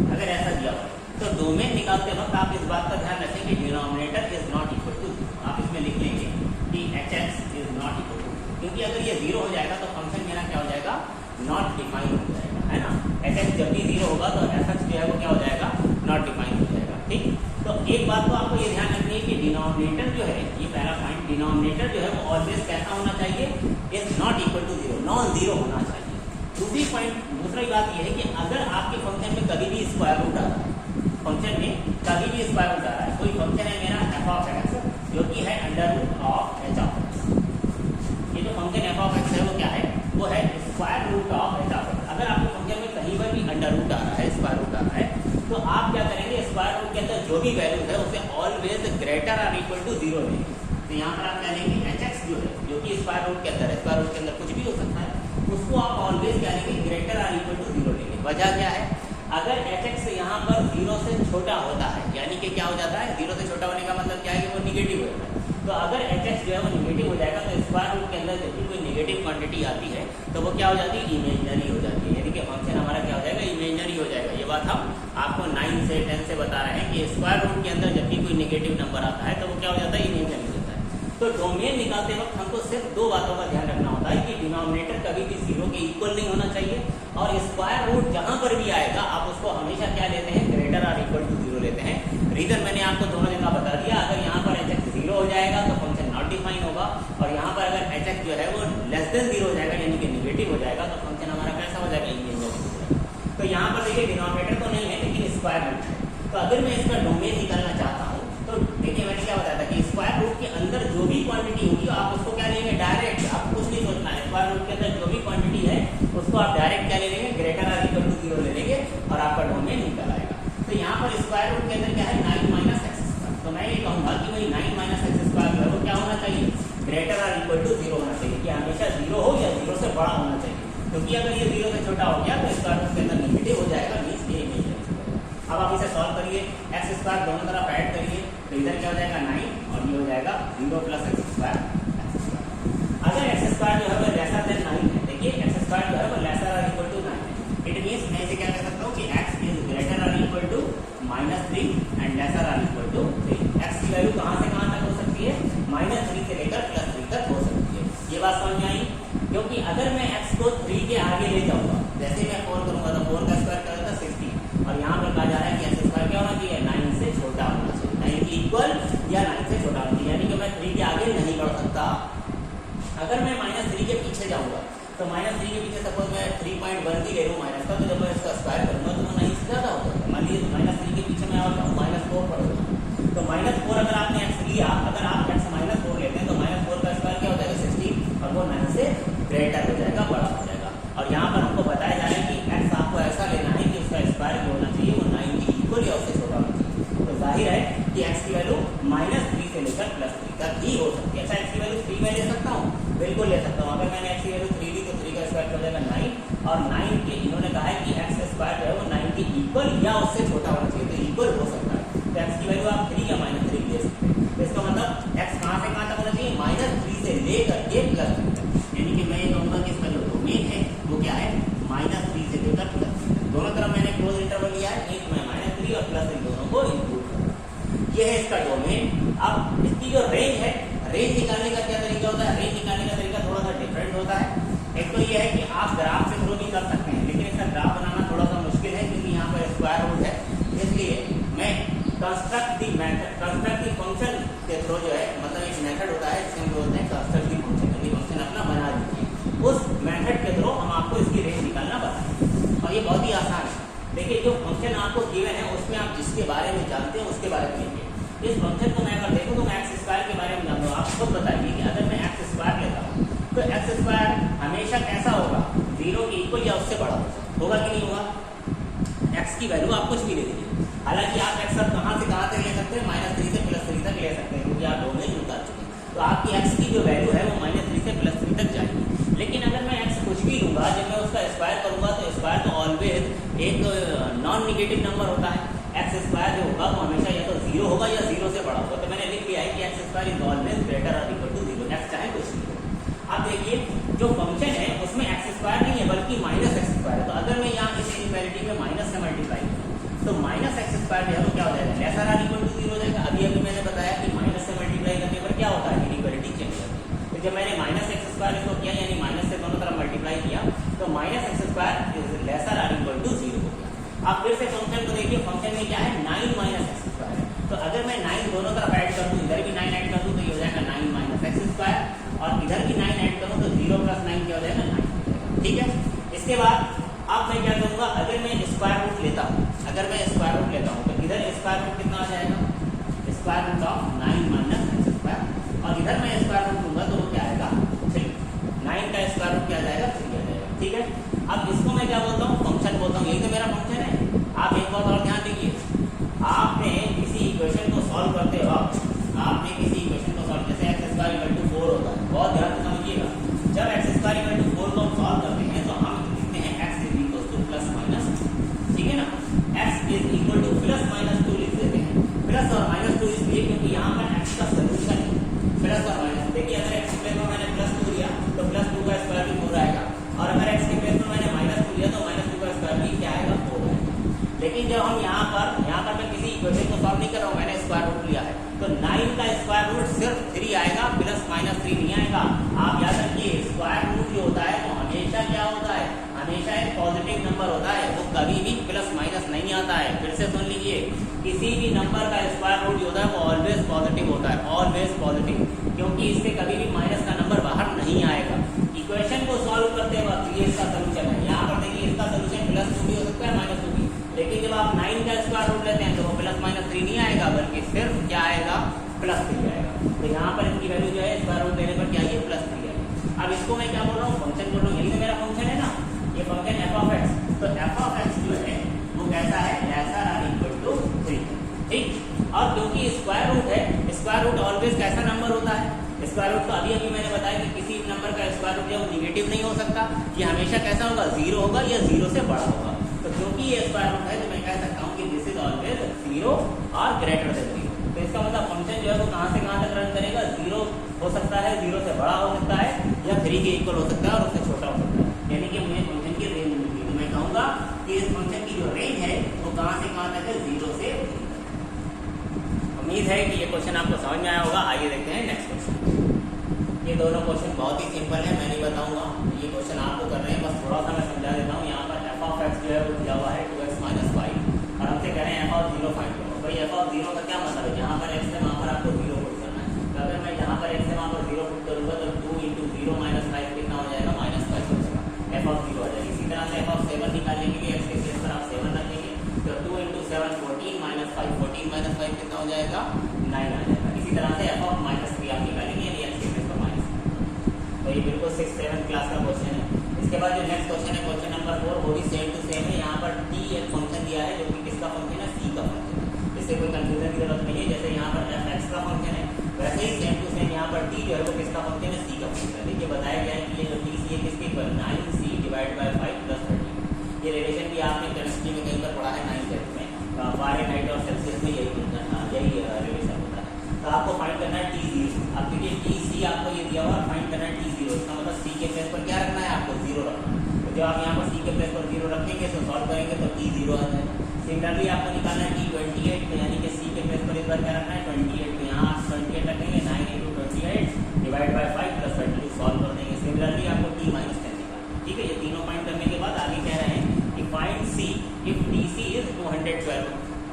अगर ऐसा दिया हो तो डोमेन निकालते वक्त आप इस बात का ध्यान रखें कि denominator is not equal to, आप इसमें लिख लेंगे कि h x is not equal to, क्योंकि अगर ये 0 हो जाएगा तो फंक्शन मेरा क्या हो जाएगा, नॉट डिफाइन हो जाएगा, है ना। एच एक्स जब भी 0 होगा तो एफ एक्स जो है वो क्या हो जाएगा, नॉट डिफाइन हो जाएगा। ठीक, तो एक बात तो आपको ये ध्यान रखनी है कि डिनोमिनेटर जो है, ये पहला पॉइंट, डिनोमिनेटर जो है वो ऑलवेज कैसा होना चाहिए, is not equal to 0, non 0 होना चाहिए। दूसरी बात ये है कि अगर आपके फंक्शन में कभी भी स्क्वायर रूट आ रहा है, फंक्शन में कभी भी स्क्वायर रूट आ रहा है, कोई फंक्शन है मेरा एफ ऑफ एक्स जो कि है under root of h of x, ये जो फंक्शन एफ ऑफ एक्स है वो क्या है, वो है square root of h of x. अगर आपके फंक्शन में कहीं पर भी अंडर रूट आ रहा है, स्क्वायर रूट आ रहा है, तो आप क्या करेंगे, स्क्वायर रूट के अंदर जो भी वैल्यू है उसे always greater or equal to 0 लेंगे। तो यहाँ पर आप क्या लेंगे, एच एक्स जो है जो कि स्क्वायर रूट के अंदर है, स्क्वायर रूट के अंदर कुछ भी हो सकता है, उसको आप ऑलवेज क्या लेंगे, ग्रेटर आर इक्वल टू 0 लेंगे। वजह क्या है, अगर एच एक्स यहाँ पर 0 से छोटा होता है, यानी कि क्या हो जाता है, 0 से छोटा होने का मतलब क्या है कि वो निगेटिव हो जाता है। तो अगर एच एक्स जो है वो निगेटिव हो जाएगा तो स्क्वायर रूट के अंदर जब भी कोई निगेटिव क्वांटिटी आती है तो वो क्या हो जाती है, इमेजिनरी हो जाती है, यानी कि फंक्शन हमारा क्या हो जाएगा, इमेजिनरी हो जाएगा। ये बात हम आपको 9 से 10 से बता रहे हैं कि स्क्वायर रूट के अंदर जब भी कोई निगेटिव नंबर आता है तो वो क्या हो जाता है, इमेजिनरी हो जाता है। तो डोमेन निकालते वक्त हमको सिर्फ दो बातों का ध्यान रखना होता है कि डिनोमिनेटर कभी भी 0 के इक्वल नहीं होना चाहिए, और स्क्वायर रूट जहां पर भी आएगा आप उसको हमेशा क्या लेते हैं, ग्रेटर आर इक्वल टू 0 लेते हैं। रीजन मैंने आपको दोनों जगह बता दिया। अगर यहाँ पर एच एक्स 0 हो जाएगा तो फंक्शन नॉट डिफाइन होगा, और यहाँ पर अगर एच एक्स जो है वो लेस देन 0 हो जाएगा यानी कि निगेटिव हो जाएगा तो फंक्शन हमारा कैसा हो जाएगा, इमेजिनरी हो जाएगा। तो यहाँ पर देखिए डिनोमिनेटर तो नहीं है लेकिन स्क्वायर रूट है। तो अगर मैं इसका डोमेन निकालना चाहता हूँ तो देखिए मैंने क्या बताया था कि स्क्वायर रूट के अंदर जो भी क्वांटिटी होगी आप उसको क्या लेंगे, डायरेक्ट, आपको कुछ नहीं सोचना है। स्क्वायर रूट के अंदर जो भी क्वांटिटी है उसको आप डायरेक्ट क्या ले लेंगे, ग्रेटर आर इक्वल टू 0 ले लेंगे और आपका डोमेन निकल आएगा। तो यहाँ पर स्क्वायर रूट के अंदर क्या है, 9 माइनस एक्स स्क्वायर। तो मैं ये कहूँगा कि भाई 9 माइनस एक्स स्क्वायर जो है वो क्या होना चाहिए, ग्रेटर आर इक्वल टू 0 होना चाहिए, कि हमेशा 0 हो या 0 से बड़ा होना चाहिए, क्योंकि अगर ये 0 से छोटा हो गया तो स्क्वायर रूट के अंदर निगेटिव हो जाएगा, मीन्स ये इमेजिनरी। अब आप इसे सॉल्व करिए, एक्स स्क्वायर दोनों तरफ ऐड करिए तो इधर क्या हो जाएगा 9 और ये हो जाएगा 0 प्लस एक्स स्क्वायर। अगर एक्स स्क्वायर जो है वो लेसर देन 9 है, देखिए एक्स स्क्वायर जो है वो लेसर आर इक्वल टू 9 है। इट मीन्स मैं इसे क्या कह सकता हूँ कि x is greater or equal to -9 -3 and lesser or equal to 3। x की वैल्यू कहाँ से कहाँ तक हो सकती है, -3 से लेकर +3 तक हो सकती है। ये बात समझ में आई? क्योंकि अगर मैं x को 3 के आगे ले जाऊंगा, जैसे मैं 4 करूंगा तो 4 का स्क्वायर क्या होता है 16, और यहाँ पर कहा जा रहा है कि x स्क्वायर क्या होना चाहिए, 9 से छोटा होना चाहिए, 9 के इक्वल या 9 से छोटा होना चाहिए, यानी कि मैं 3 के आगे नहीं बढ़ सकता। अगर मैं -3 के पीछे जाऊंगा तो -3 के पीछे सपोज मैं 3.1 भी ले लूँ माइनस का, तो जब मैं इसका स्क्वायर करूंगा तो वो 9 से ज़्यादा होगा। मान लीजिए -3 के पीछे मैं और जाऊँ -4 पड़ेगा, तो -4 अगर आपने x लिया, अगर आप x -4 लेते हैं तो -4 का स्क्वायर क्या हो जाएगा 16, और वो 9 से ग्रेटर हो जाएगा, बड़ा हो जाएगा। और यहाँ पर हमको बताया जा रहा है कि x आपको ऐसा लेना है कि उसका स्क्वायर जो होना चाहिए वो 9 के इक्वल या उससे छोटा होना चाहिए। तो जाहिर है कि x की वैल्यू -3 से लेकर +3 तक ही हो सकती है। अच्छा, x की वैल्यू 3 में ले सकता हूँ, बिल्कुल ले सकता हूँ। अगर मैंने x की वैल्यू 3 ली तो 3 का स्क्वायर हो जाएगा 9, और 9 के इन्होंने कहा है कि x स्क्वायर जो है वो 9 के इक्वल या उससे छोटा होना चाहिए, तो इक्वल हो सकता है। तो x की वैल्यू आप 3 या -3 ले सकते हैं। तो इसका मतलब x कहाँ से कहाँ तक होना चाहिए, -3 से लेकर के +3 तक, यानी कि मैं ये कहूँगा कि इसका जो डोमेन है वो क्या है, -3 से लेकर +3 तक। दोनों तरफ मैंने क्लोज इंटरवल लिया है, एक में -3 और +3 दोनों को इंक्लूड कर, ये है इसका डोमेन। अब इसकी जो रेंज है, रेंज निकालने का क्या तरीका होता है, रेंज निकालने का तरीका थोड़ा सा डिफरेंट होता है। एक तो ये है कि आप ग्राफ से थ्रू भी कर सकते हैं, लेकिन इसका ग्राफ बनाना थोड़ा सा मुश्किल है क्योंकि यहाँ पर स्क्वायर रूट है, इसलिए मैं कंस्ट्रक्ट दी फंक्शन के थ्रू जो है, मतलब एक मेथड होता है जिसे हम बोलते हैं कंस्ट्रक्ट दी फंक्शन, यानी फंक्शन अपना बना दीजिए, उस मेथड के थ्रू हम आपको इसकी रेंज निकालना बताएंगे। और ये बहुत ही आसान है। देखिए, जो फंक्शन आपको गिवन है उसमें आप जिसके बारे में जानते हैं उसके बारे में लिखिए। इस फंक्शन को मैं अगर देखूँ तो मैं एक्स स्क्वायर के बारे में जानता हूँ। आप खुद बताइए कि अगर मैं एक्स स्क्वायर लेता हूँ तो एक्स स्क्वायर हमेशा कैसा होगा, 0 के इक्वल या उससे बड़ा होगा कि नहीं होगा। एक्स की वैल्यू आप कुछ भी ले लीजिए, हालांकि आप एक्स अब कहाँ से कहाँ तक ले सकते हैं, -3 से +3 तक ले सकते हैं, क्योंकि आप डोमेन उतार चुके हैं। तो आपकी एक्स की जो वैल्यू है वो -3 से +3 तक जाएगी। लेकिन अगर मैं एक्स कुछ भी लूँगा, जब मैं उसका स्क्वायर करूँगा तो स्क्वायर तो ऑलवेज एक नॉन निगेटिव नंबर होता है। एक्स स्क्वायर जो होगा वो हमेशा या तो 0 होगा या 0 से बड़ा होगा। तो मैंने लिख दिया है कि x square is always greater और इक्वल टू 0, एक्स चाहे कुछ नहीं हो। अब देखिए, जो फंक्शन है उसमें एक्स स्क्वायर नहीं है बल्कि -x स्क्वायर है। तो अगर मैं यहाँ इस इनइक्वालिटी में माइनस से मल्टीप्लाई करूँ तो -x स्क्वायर जो है वो क्या हो जाएगा, लेसर आर इक्वल टू 0 हो जाएगा। अभी मैंने बताया कि माइनस से मल्टीप्लाई करने पर क्या होता है, इनइक्वालिटी चेंज होती है। तो जब मैंने -x स्क्वायर इसको किया, यानी माइनस से दोनों तरफ मल्टीप्लाई किया, तो -x square is lesser or equal to 0 हो गया। आप फिर से फंक्शन को देखिए, फंक्शन में क्या है, 9 - x स्क्वायर है। तो अगर मैं 9 दोनों तरफ ऐड कर दूं, इधर भी 9 ऐड कर दूं तो ये हो जाएगा 9 - x स्क्वायर, और इधर भी 9 ऐड करूं तो 0 + 9 क्या हो जाएगा, 9। ठीक है। इसके बाद अब मैं क्या करूंगा, अगर मैं स्क्वायर रूट लेता हूं, अगर मैं स्क्वायर रूट लेता हूं तो इधर स्क्वायर रूट कितना आ जाएगा, square root of 9 - x square, और इधर मैं स्क्वायर रूट लूंगा तो वो क्या आएगा, 3। 9 का स्क्वायर रूट क्या आ जाएगा, 3 आ जाएगा। ठीक है। अब इसको मैं क्या बोलता हूँ, फंक्शन बोलता हूँ, यही तो मेरा फंक्शन है। आप एक बात और ध्यान दीजिए, आपने किसी इक्वेशन को सॉल्व करते वक्त, आपने किसी इक्वेशन को सॉल्व, जैसे x स्क्वायर इक्वल टू 4 होता है, बहुत ध्यान से समझिएगा। जब x स्क्वायर इक्वल टू 4 को हम सॉल्व करते हैं तो हम लिखते हैं x इज इक्वल टू +-, ठीक है ना, x इज इक्वल टू +-2 लिख देते हैं। प्लस और -2 इसलिए क्योंकि यहाँ पर x का सोल्यूशन है, प्लस और माइनस। देखिए, अगर x के प्लेस में मैंने +2 लिया तो +2 का स्क्वायर भी 4 आएगा, और अगर x के प्लेस में मैंने -2 लिया तो -2 का स्क्वायर भी क्या आएगा, 4 आएगा। लेकिन जब हम यहाँ पर मैं किसी इक्वेशन को सॉल्व नहीं कर रहा हूँ, मैंने स्क्वायर रूट लिया है, तो 9 का स्क्वायर रूट सिर्फ 3 आएगा, +-3 नहीं आएगा। आप याद रखिए, स्क्वायर रूट जो होता है वो हमेशा क्या होता है, हमेशा एक पॉजिटिव नंबर होता है, वो कभी भी +- नहीं आता है। फिर से सुन लीजिए, किसी भी नंबर का स्क्वायर रूट जो होता है वो ऑलवेज पॉजिटिव होता है, ऑलवेज पॉजिटिव, क्योंकि इससे कभी भी माइनस का नंबर बाहर नहीं आएगा। इक्वेशन को सॉल्व करते वक्त ये इसका सोल्यूशन है। यहाँ पर देखिए, इसका सोल्यूशन +2 भी हो सकता है, -2 भी, लेकिन जब आप 9 का स्क्वायर रूट लेते हैं तो वो +-3 नहीं आएगा, बल्कि सिर्फ क्या आएगा, +3 आएगा। तो यहाँ पर इसकी वैल्यू जो है स्क्वायर रूट लेने पर क्या है, +3 आएगा। अब इसको मैं क्या बोल रहा हूँ, फंक्शन बोल रहा हूँ, यही तो मेरा फंक्शन है ना, ये फंक्शन f(x), तो f(x) जो है वो कैसा है, लेसर आर इक्वल टू 3। ठीक। और क्योंकि स्क्वायर रूट है, स्क्वायर रूट ऑलवेज कैसा नंबर होता है, स्क्वायर रूट तो अभी मैंने बताया कि किसी नंबर का स्क्वायर रूट जो निगेटिव नहीं हो सकता, ये हमेशा कैसा होगा, 0 होगा या 0 से बड़ा होगा। तो क्योंकि ये स्क्वायर रूट है तो मैं कह सकता हूँ कि दिस इज ऑलवेज 0 और ग्रेटर देन 0। तो इसका मतलब फंक्शन जो है वो कहाँ से कहाँ तक रन करेगा, 0 हो सकता है, 0 से बड़ा हो सकता है, या 3 के इक्वल हो सकता है और उससे छोटा हो सकता है, यानी कि मुझे फंक्शन की रेंज मिलती है। तो मैं कहूँगा कि इस फंक्शन की जो रेंज है वो कहाँ से कहाँ तक है, 0 से 3। उम्मीद है कि ये क्वेश्चन आपको समझ में आया होगा। आइए देखते हैं नेक्स्ट क्वेश्चन। ये दोनों क्वेश्चन बहुत ही सिंपल है, मैं नहीं बताऊंगा, ये क्वेश्चन आपको कर रहे हैं, बस थोड़ा सा मैं समझा देता हूँ। यहाँ पर एफ ऑफ एक्स जो है वो दिया हुआ है 2x - 5 और हमसे कह रहे हैं एफ ऑफ 0 फाइंड करो। भाई एफ ऑफ 0 का क्या मतलब है, जहाँ पर एक्स है वहाँ पर आपको 0 पुट करना है। तो अगर मैं जहाँ पर एक्स है वहाँ पर 0 पुट करूँगा तो 2 × 0 - 5 कितना हो जाएगा, -5 हो जाएगा, एफ ऑफ 0 हो जाएगा। इसी तरह से एफ ऑफ 7 निकालने के लिए एक्स के प्लेस पर आप 7 रखेंगे तो 2 × 7 14 - 5, 14 - 5 कितना हो जाएगा, 9 आ जाएगा। इसी तरह से एफ ऑफ -3 आप निकालेंगे, यानी एक्स के प्लेस पर -3। तो ये बिल्कुल 6th-7th क्लास का क्वेश्चन है। इसके बाद जो नेक्स्ट क्वेश्चन है, क्वेश्चन नंबर 4, वो भी सेम टू सेम है। यहाँ पर t एक फंक्शन दिया है जो कि किसका फंक्शन है, c का फंक्शन है। इससे कोई कंफ्यूजन की जरूरत नहीं है। जैसे यहाँ पर f x का फंक्शन है, वैसे ही सेम टू सेम यहाँ पर t जो है वो किसका फंक्शन है, c का फंक्शन है। देखिए बताया गया है कि ये जो t c है किसके इक्वल, 9c / 5 + 13। ये रिलेशन भी आपने केमिस्ट्री में कहीं पर पढ़ा है 9th में, फ़ारेनहाइट और सेल्सियस में यही रिलेशन होता है। तो आपको फाइंड करना है t0। अब देखिए tc आपको ये दिया हुआ, फाइंड करना है t0। इसका मतलब c के प्लेस पर क्या रखना है, आपको 0 रखना है। तो जब आप यहाँ पर c के प्लेस पर 0 रखेंगे तो सॉल्व करेंगे तो t0 आ जाएगा। सिमिलरली आपको निकालना है t28, तो यानी कि c के प्लेस पर इस बार क्या रखना है, 28। तो यहाँ आप 28 रखेंगे, 9 × 28 / 5 + 32 सॉल्व कर देंगे। सिमिलरली आपको t - 10 निकालना है। ठीक है, ये तीनों फाइंड करने के बाद आगे कह रहे हैं कि find c if tc is 212।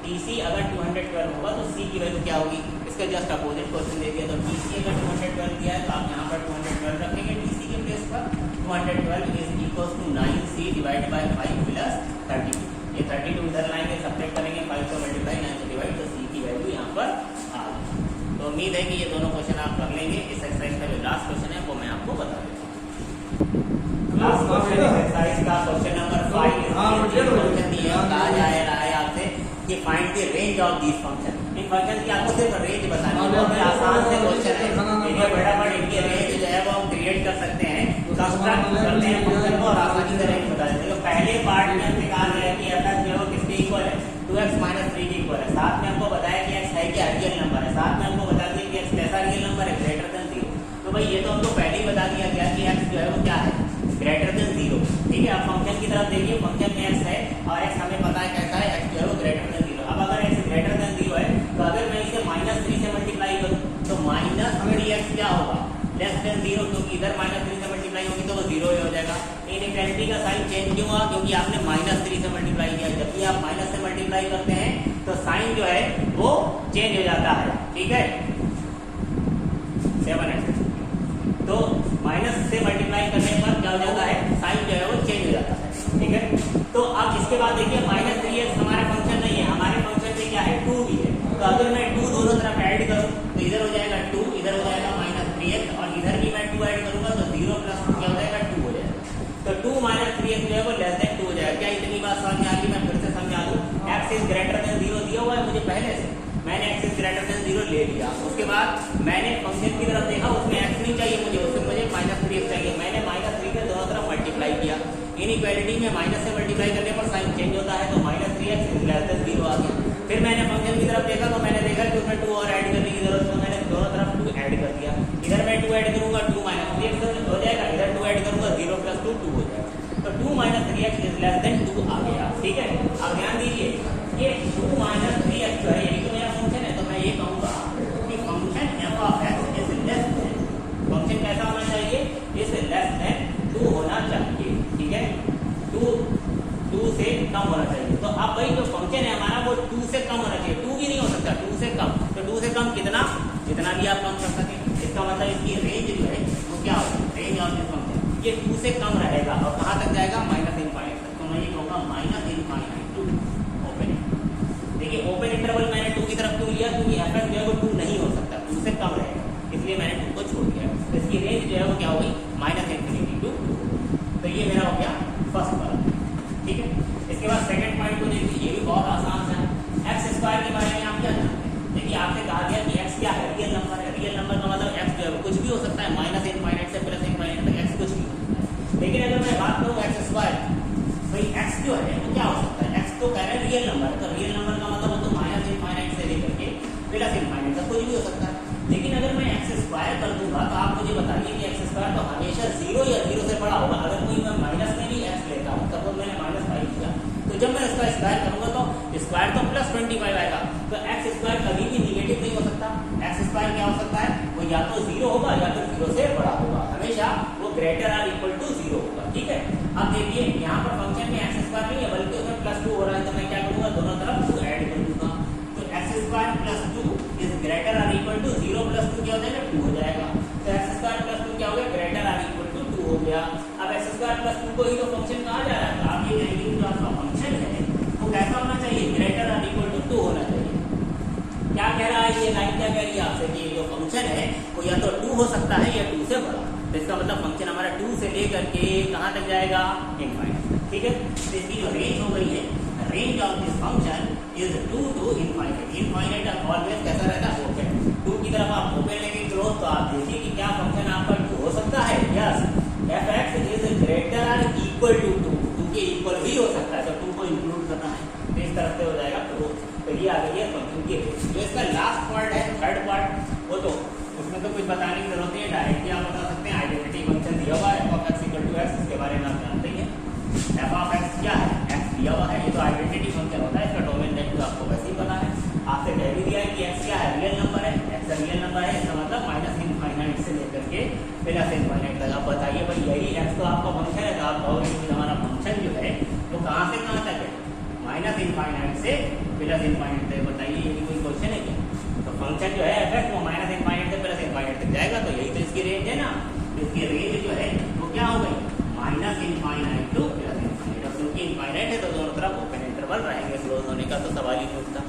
tc अगर 212 होगा तो c की वैल्यू क्या होगी, इसका जस्ट अपोजिट क्वेश्चन दे दिया। तो tc अगर 212 दिया है तो आप यहाँ पर 212 रखेंगे tc के प्लेस पर। 212 इज इक्वल टू 9c / 5 + 32। ये 32 इधर लाएंगे, सब्ट्रैक्ट करेंगे, 5 से मल्टीप्लाई, 9 से डिवाइड, तो c की वैल्यू यहाँ पर आ गई। तो उम्मीद है कि ये दोनों क्वेश्चन आप कर लेंगे। इस एक्सरसाइज का जो लास्ट क्वेश्चन है वो मैं आपको बता देता हूँ। लास्ट क्वेश्चन एक्सरसाइज का क्वेश्चन नंबर 5 क्वेश्चन दिया कहा जा रहा है आपसे कि find the range of this function. In function की आपको सिर्फ रेंज बतानी है, बहुत आसान से क्वेश्चन है। इनके फटाफट इनकी रेंज जो है वो हम क्रिएट कर सकते हैं, कंस्ट्रक्ट करते हैं फंक्शन को और आसानी से रेंज बता देते हैं। पहले पार्ट में हमने कहा गया कि f जो है वो किसके इक्वल है, 2x - 3 के इक्वल है। साथ में हमको बताया कि x है क्या, रियल नंबर है। साथ में हमको बता दिया कि x कैसा रियल नंबर है, ग्रेटर देन 0। तो भाई ये तो हमको पहले ही बता दिया गया कि x जो है वो क्या है, ग्रेटर देन 0। ठीक है, अब फंक्शन की तरफ देखिए, फंक्शन में x है और x हमें पता है कैसा है, x जो है वो ग्रेटर देन 0। अब अगर x ग्रेटर देन 0 है तो अगर मैं इसे -3 से मल्टीप्लाई करूं तो -3x क्या होगा, लेस देन 0, क्योंकि इधर -3 से मल्टीप्लाई होगी तो वो 0 ही हो जाएगा। इनइक्वालिटी का साइन चेंज क्यों हुआ, क्योंकि आपने -3 से मल्टीप्लाई किया। जब भी आप माइनस से मल्टीप्लाई करते हैं तो साइन जो है वो चेंज हो जाता है। ठीक है, 7x। तो माइनस से मल्टीप्लाई करने पर क्या हो जाता है, साइन जो है वो चेंज हो जाता है। ठीक है, तो अब इसके बाद देखिए -3x हमारा फंक्शन नहीं है, हमारे फंक्शन में क्या है, 2 भी है। तो अगर मैं 2 दोनों तरफ ऐड करूं तो इधर हो जाएगा 2, इधर हो जाएगा -3x, और इधर भी मैं 2 ऐड करूंगा तो 0 + 2 क्या हो जाएगा, 2 हो जाएगा। तो 2 - 3x जो है वो लेस देन 2 हो जाएगा। क्या इतनी बात समझ में आ गई, मैं फिर से समझा दूं। x इज ग्रेटर देन 0 दिया हुआ है मुझे पहले से, मैंने x इज ग्रेटर देन 0 ले लिया। उसके बाद मैंने फंक्शन की तरफ देखा, उसमें x नहीं चाहिए मुझे, उसमें मुझे -3x चाहिए। मैंने -3 से दोनों तरफ मल्टीप्लाई किया। इनइक्वालिटी में माइनस से मल्टीप्लाई करने पर साइन चेंज होता है, तो -3x इज लेस देन 0 आ गया। फिर मैंने फंक्शन की तरफ देखा तो मैंने देखा कि उसमें 2 और ऐड करने की जरूरत है, तो मैंने दोनों तरफ 2 ऐड कर दिया। इधर मैं 2 ऐड करूंगा, 2 - 3x हो जाएगा, इधर 2 ऐड करूंगा, 0 + 2 2 हो जाएगा। तो 2 - 3x इज लेस देन 2 आ गया। ठीक है, अब ध्यान दीजिए ये 2 - 3x जो है यही तो मेरा फंक्शन है। तो मैं ये कहूंगा कि function f of x is less than, function कैसा होना चाहिए, इज लेस देन 2 होना चाहिए। ठीक है, 2 से कम होना चाहिए। तो अब भाई जो फंक्शन है हमारा वो 2 से कम होना चाहिए, 2 भी नहीं हो सकता, 2 से कम। तो 2 से कम कितना, जितना भी आप कम कर सके। इसका मतलब इसकी रेंज जो है वो क्या होगी, रेंज ऑफ दिस फंक्शन ये 2 से कम रहेगा और कहाँ तक जाएगा, -∞ तक। तो मैं ये कहूँगा -∞ टू ओपन। देखिए ओपन इंटरवल मैंने 2 की तरफ क्यों लिया, क्योंकि f जो है वो 2 नहीं हो सकता, 2 से कम रहेगा, इसलिए मैंने 2 को छोड़ दिया। तो इसकी रेंज जो है वो क्या हो गई, -∞ टू 2। तो ये मेरा हो गया फर्स्ट वाला। ठीक है, इसके बाद सेकंड पॉइंट को देखिए, ये भी बहुत आसान सा है। x² के बारे में आप क्या जानते हैं, देखिए आपसे कहा गया कि x क्या है, रियल नंबर है। रियल नंबर का मतलब x जो है कुछ भी हो सकता है, -∞ से +∞ तक x कुछ भी हो सकता है। लेकिन अगर मैं बात करूँ x², भाई x जो है वो क्या हो सकता है, x तो कह रहे हैं रियल नंबर। तो रियल नंबर का मतलब वो तो -∞ से लेकर के +∞ तक कुछ भी हो सकता है। लेकिन अगर मैं x² कर दूंगा तो आप मुझे बताइए कि x² तो हमेशा 0 या 0 से बड़ा होगा। अगर कोई मैं माइनस में भी x लेता हूँ, सपोज मैंने -5 किया, तो जब मैं इसका स्क्वायर करूंगा तो या तो 0 होगा या तो 0 से बड़ा होगा, हमेशा वो ग्रेटर आर इक्वल टू 0 होगा। ठीक है, अब देखिए यहाँ पर फंक्शन में एक्स स्क्वायर नहीं है बल्कि उसमें +2 हो रहा है, तो मैं क्या करूंगा, दोनों तरफ 2 ऐड कर दूंगा। तो x square plus 2 is greater or equal to 0 plus 2 क्या हो जाएगा, 2 हो जाएगा। तो एक्स स्क्वायर प्लस 2 क्या हो गया, ग्रेटर आर इक्वल टू 2 हो गया। अब एक्स स्क्वायर प्लस 2 को ही तो फंक्शन कहा जा रहा है, तो आप ये कहेंगे कि जो आपका फंक्शन है वो कैसा होना चाहिए, ग्रेटर आर इक्वल टू 2 होना चाहिए। क्या कह रहा है ये लाइन, क्या कह रही है आपसे कि जो फंक्शन है वो या तो 2 हो सकता है या 2 से बड़ा। तो इसका मतलब फंक्शन हमारा 2 से लेकर के कहाँ तक जाएगा, इनफाइनाइट। ठीक है, तो इसकी जो रेंज हो गई है, range of this function is 2 to infinite. Infinite always कैसा रहता है, ओपन। 2 की तरफ आप ओपन लेके क्लोज, तो आप देखिए कि क्या फंक्शन आपका 2 हो सकता है। Yes, f(x) is greater or equal to 2, 2 के इक्वल भी हो सकता है, तो 2 को इंक्लूड करना है, तो इस तरफ से हो जाएगा क्लोज। तो ये आ गई है फंक्शन की रेंज। जो इसका लास्ट पार्ट है, थर्ड पार्ट, वो तो उसमें तो कुछ बताने की जरूरत नहीं है, डायरेक्टली आप बता सकते हैं। आइडेंटिटी फंक्शन दिया हुआ है f(x) इक्वल टू x, इसके बारे में आप जानते ही हैं। f(x) क्या है, x दिया हुआ है, ये तो आइडेंटिटी फंक्शन होता है, इसका डोमेन नेम तो आपको वैसे ही पता है। आपसे कह भी दिया है कि x क्या है, रियल नंबर है, x रियल नंबर है, इसका मतलब -इनफाइनाइट से लेकर के +इनफाइनाइट तक। आप बताइए भाई यही x तो आपका फंक्शन है, तो आप कहोगे कि हमारा फंक्शन जो है वो कहाँ से कहाँ तक है, -इनफाइनाइट से +इनफाइनाइट तक। बताइए ये भी कोई क्वेश्चन है क्या? तो फंक्शन जो है f(x) वो -इनफाइनाइट से +इनफाइनाइट तक जाएगा, तो यही तो इसकी रेंज है ना। तो इसकी रेंज जो है वो क्या हो गई, -इनफाइनाइट टू +इनफाइनाइट। अब क्योंकि इनफाइनाइट है तो दोनों तरफ ओपन इंटरवल रहेंगे, क्लोज होने का तो सवाल ही नहीं उठता।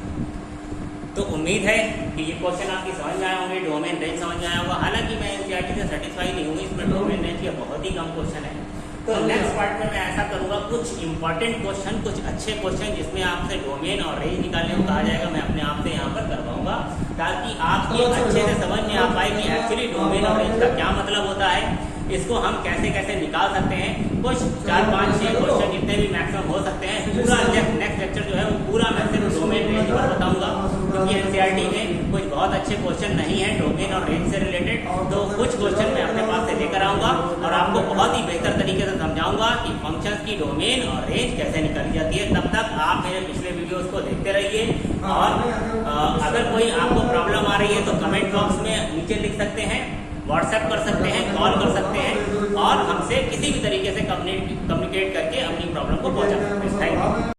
तो उम्मीद है कि ये क्वेश्चन आपकी समझ में आए होंगे, डोमेन रेंज समझ में आया होगा। हालांकि मैं एनसीईआरटी से सेटिस्फाई नहीं हूँ, इसमें डोमेन रेंज के बहुत ही कम क्वेश्चन है। तो नेक्स्ट पार्ट में मैं ऐसा करूंगा, कुछ इंपॉर्टेंट क्वेश्चन, कुछ अच्छे क्वेश्चन जिसमें आपसे डोमेन और रेंज निकालने को कहा जाएगा, मैं अपने आप से यहाँ पर करवाऊंगा, ताकि आप ये अच्छे से समझ में आ पाए कि एक्चुअली डोमेन और रेंज का क्या मतलब होता है, इसको हम कैसे कैसे निकाल सकते हैं। कुछ 4, 5, 6 क्वेश्चन जितने भी मैक्सिमम हो सकते हैं। पूरा नेक्स्ट लेक्चर जो है वो पूरा मैं सिर्फ डोमेन रेंज पर बताऊंगा, क्योंकि एनसीईआरटी में कुछ बहुत अच्छे क्वेश्चन नहीं है डोमेन और रेंज से रिलेटेड। तो कुछ क्वेश्चन मैं अपने पास से लेकर आऊंगा और आपको बहुत ही बेहतर तरीके से समझाऊंगा कि फंक्शंस की डोमेन और रेंज कैसे निकाली जाती है। तब तक आप मेरे पिछले वीडियोस को देखते रहिए, और अगर कोई आपको प्रॉब्लम आ रही है तो कमेंट बॉक्स में नीचे लिख सकते हैं, व्हाट्सएप कर सकते हैं, कॉल कर सकते हैं, और हमसे किसी भी तरीके से कम्युनिकेट करके अपनी प्रॉब्लम को पहुंचा सकते हैं। Thank you.